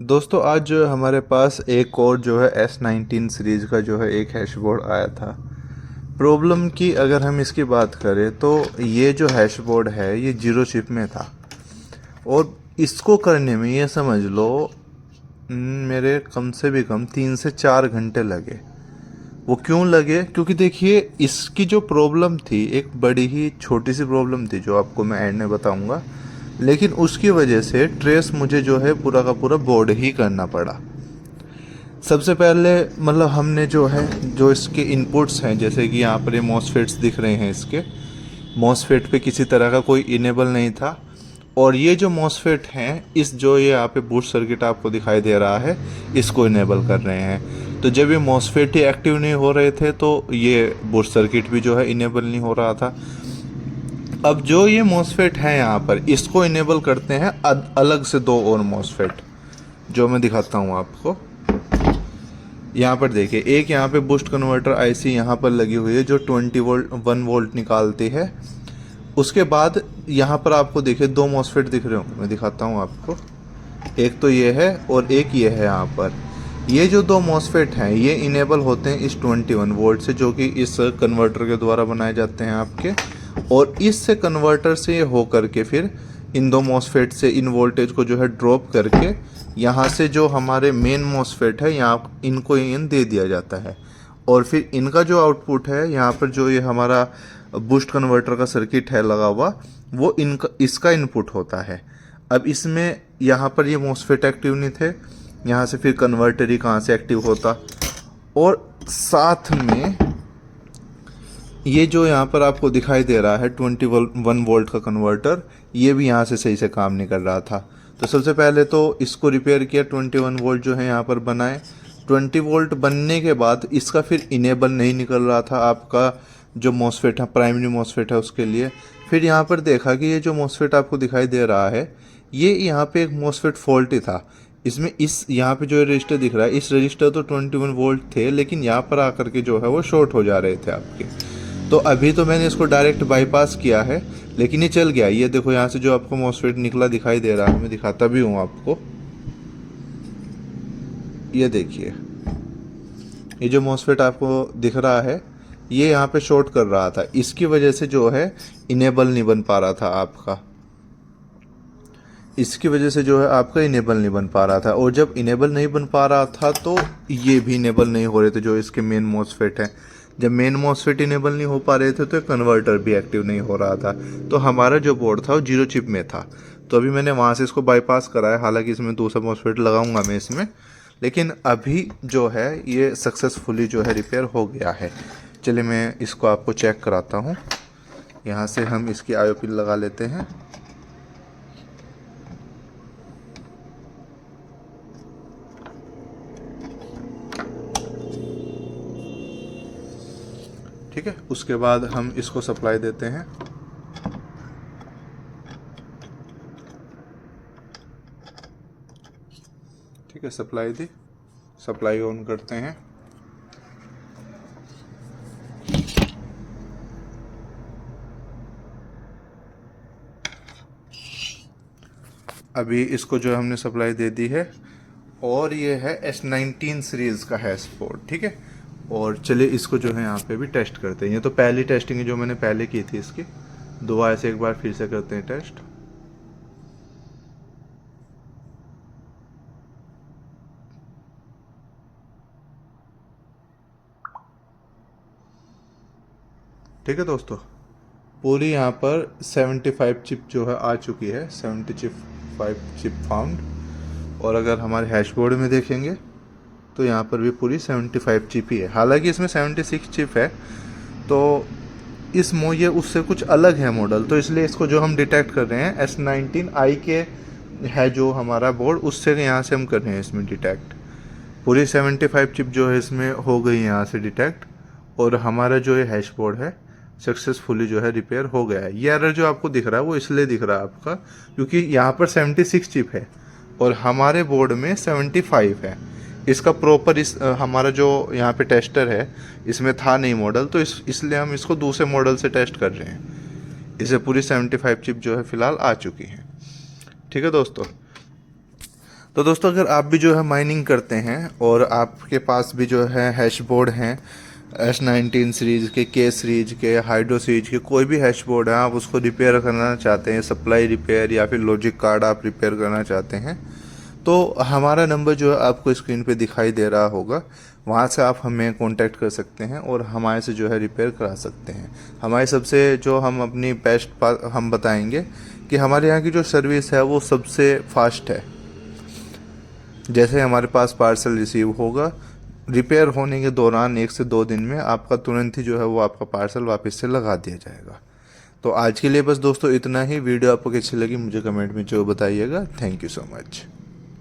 दोस्तों आज हमारे पास एक और जो है S19 सीरीज़ का जो है एक हैशबोर्ड आया था। प्रॉब्लम की अगर हम इसकी बात करें तो ये जो हैशबोर्ड है ये जीरो चिप में था और इसको करने में ये समझ लो मेरे कम से भी कम 3 से 4 घंटे लगे। वो क्यों लगे? क्योंकि देखिए इसकी जो प्रॉब्लम थी एक बड़ी ही छोटी सी प्रॉब्लम थी जो आपको मैं एंड में बताऊंगा, लेकिन उसकी वजह से ट्रेस मुझे जो है पूरा का पूरा बोर्ड ही करना पड़ा। सबसे पहले मतलब हमने जो है जो इसके इनपुट्स हैं, जैसे कि यहाँ पर ये मॉसफेट्स दिख रहे हैं, इसके मॉसफेट पे किसी तरह का कोई इनेबल नहीं था। और ये जो मॉसफेट हैं इस जो ये यहाँ पे बूस्ट सर्किट आपको दिखाई दे रहा है इसको इनेबल कर रहे हैं। तो जब ये मॉसफेट ही एक्टिव नहीं हो रहे थे तो ये बूस्ट सर्किट भी जो है इनेबल नहीं हो रहा था। अब जो ये मॉसफेट है यहाँ पर इसको इनेबल करते हैं अलग से दो और मॉसफेट जो मैं दिखाता हूँ आपको। यहाँ पर देखिए एक यहाँ पे बूस्ट कन्वर्टर आईसी यहाँ पर लगी हुई है जो 21 वोल्ट निकालती है। उसके बाद यहाँ पर आपको देखिए दो मॉसफेट दिख रहे होंगे, मैं दिखाता हूँ आपको। एक तो ये है और एक ये है। यहाँ पर ये जो दो मॉसफेट हैं ये इनेबल होते हैं इस 21 वोल्ट से, जो कि इस कन्वर्टर के द्वारा बनाए जाते हैं आपके। और इससे कन्वर्टर से ये हो करके फिर इन दो मॉसफेट से इन वोल्टेज को जो है ड्रॉप करके यहाँ से जो हमारे मेन मॉसफेट है यहाँ इनको इन दे दिया जाता है। और फिर इनका जो आउटपुट है यहाँ पर जो ये हमारा बूस्ट कन्वर्टर का सर्किट है लगा हुआ वो इनका इसका इनपुट होता है। अब इसमें यहाँ पर ये मॉसफेट एक्टिव नहीं थे, यहाँ से फिर कन्वर्टर ही कहाँ से एक्टिव होता। और साथ में ये जो यहाँ पर आपको दिखाई दे रहा है 21 वोल्ट का कन्वर्टर, ये भी यहाँ से सही से काम नहीं कर रहा था। तो सबसे पहले तो इसको रिपेयर किया, 21 वोल्ट जो है यहाँ पर बनाए। 20 वोल्ट बनने के बाद इसका फिर इनेबल नहीं निकल रहा था आपका जो मॉसफेट है, प्राइमरी मॉसफेट है उसके लिए। फिर यहाँ पर देखा कि ये जो मॉसफेट आपको दिखाई दे रहा है ये यहाँ पे एक मॉसफेट फॉल्ट ही था। इसमें इस यहाँ पे जो रजिस्टर दिख रहा है इस रजिस्टर तो 21 वोल्ट थे, लेकिन यहाँ पर आकर के जो है वो शॉर्ट हो जा रहे थे आपके। तो अभी तो मैंने इसको डायरेक्ट बाईपास किया है लेकिन ये चल गया। ये देखो यहाँ से जो आपको मॉसफेट निकला दिखाई दे रहा है, मैं दिखाता भी हूँ आपको। ये देखिए ये जो मॉसफेट आपको दिख रहा है ये यहाँ पे शॉर्ट कर रहा था, इसकी वजह से जो है इनेबल नहीं बन पा रहा था आपका। इसकी वजह से जो है आपका इनेबल नहीं बन पा रहा था। और जब इनेबल नहीं बन पा रहा था तो ये भी इनेबल नहीं हो रहे थे जो इसके मेन मॉसफेट हैं। जब मेन मॉसफेट इनेबल नहीं हो पा रहे थे तो कन्वर्टर भी एक्टिव नहीं हो रहा था। तो हमारा जो बोर्ड था वो जीरो चिप में था। तो अभी मैंने वहाँ से इसको बाईपास कराया, हालांकि इसमें दूसरा मॉसफेट लगाऊंगा मैं इसमें, लेकिन अभी जो है ये सक्सेसफुली जो है रिपेयर हो गया है। चलिए मैं इसको आपको चेक कराता हूँ। यहाँ से हम इसकी आईओ पिन लगा लेते हैं। ठीक है, उसके बाद हम इसको सप्लाई देते हैं। ठीक है, सप्लाई दी, सप्लाई ऑन करते हैं। अभी इसको जो हमने सप्लाई दे दी है और ये है S19 सीरीज़ का हैशबोर्ड। ठीक है, और चलिए इसको जो है यहाँ पे भी टेस्ट करते हैं। ये तो पहली टेस्टिंग है जो मैंने पहले की थी इसकी, दोबारा से एक बार फिर से करते हैं टेस्ट। ठीक है दोस्तों, पूरी यहाँ पर 75 चिप जो है आ चुकी है, 75 चिप फाउंड। और अगर हमारे हैशबोर्ड में देखेंगे तो यहाँ पर भी पूरी 75 चिप ही है। हालांकि इसमें 76 चिप है तो ये उससे कुछ अलग है मॉडल, तो इसलिए इसको जो हम डिटेक्ट कर रहे हैं S19i के है जो हमारा बोर्ड, उससे यहाँ से हम कर रहे हैं इसमें डिटेक्ट। पूरी 75 चिप जो है इसमें हो गई यहाँ से डिटेक्ट और हमारा जो ये हैशबोर्ड है सक्सेसफुली जो है रिपेयर हो गया है। ये एरर जो आपको दिख रहा है वो इसलिए दिख रहा है आपका क्योंकि यहाँ पर 76 चिप है और हमारे बोर्ड में 75 है। इसका प्रॉपर हमारा जो यहाँ पे टेस्टर है इसमें था नहीं मॉडल, तो इसलिए हम इसको दूसरे मॉडल से टेस्ट कर रहे हैं। इसे पूरी 75 चिप जो है फ़िलहाल आ चुकी है। ठीक है दोस्तों, तो दोस्तों अगर आप भी जो है माइनिंग करते हैं और आपके पास भी जो है हैश बोर्ड हैं S19 सीरीज़ के, के सीरीज के, हाइड्रो सीरीज के, कोई भी हैश बोर्ड है, आप उसको रिपेयर करना चाहते हैं, सप्लाई रिपेयर या फिर लॉजिक कार्ड आप रिपेयर करना चाहते हैं, तो हमारा नंबर जो है आपको स्क्रीन पे दिखाई दे रहा होगा, वहाँ से आप हमें कांटेक्ट कर सकते हैं और हमारे से जो है रिपेयर करा सकते हैं। हमारे सबसे जो हम अपनी बेस्ट बात हम बताएंगे कि हमारे यहाँ की जो सर्विस है वो सबसे फास्ट है। जैसे हमारे पास पार्सल रिसीव होगा, रिपेयर होने के दौरान 1 से 2 दिन में आपका तुरंत ही जो है वो आपका पार्सल वापस से लगा दिया जाएगा। तो आज के लिए बस दोस्तों इतना ही। वीडियो आपको कैसी लगी मुझे कमेंट में जो बताइएगा। Thank you so much.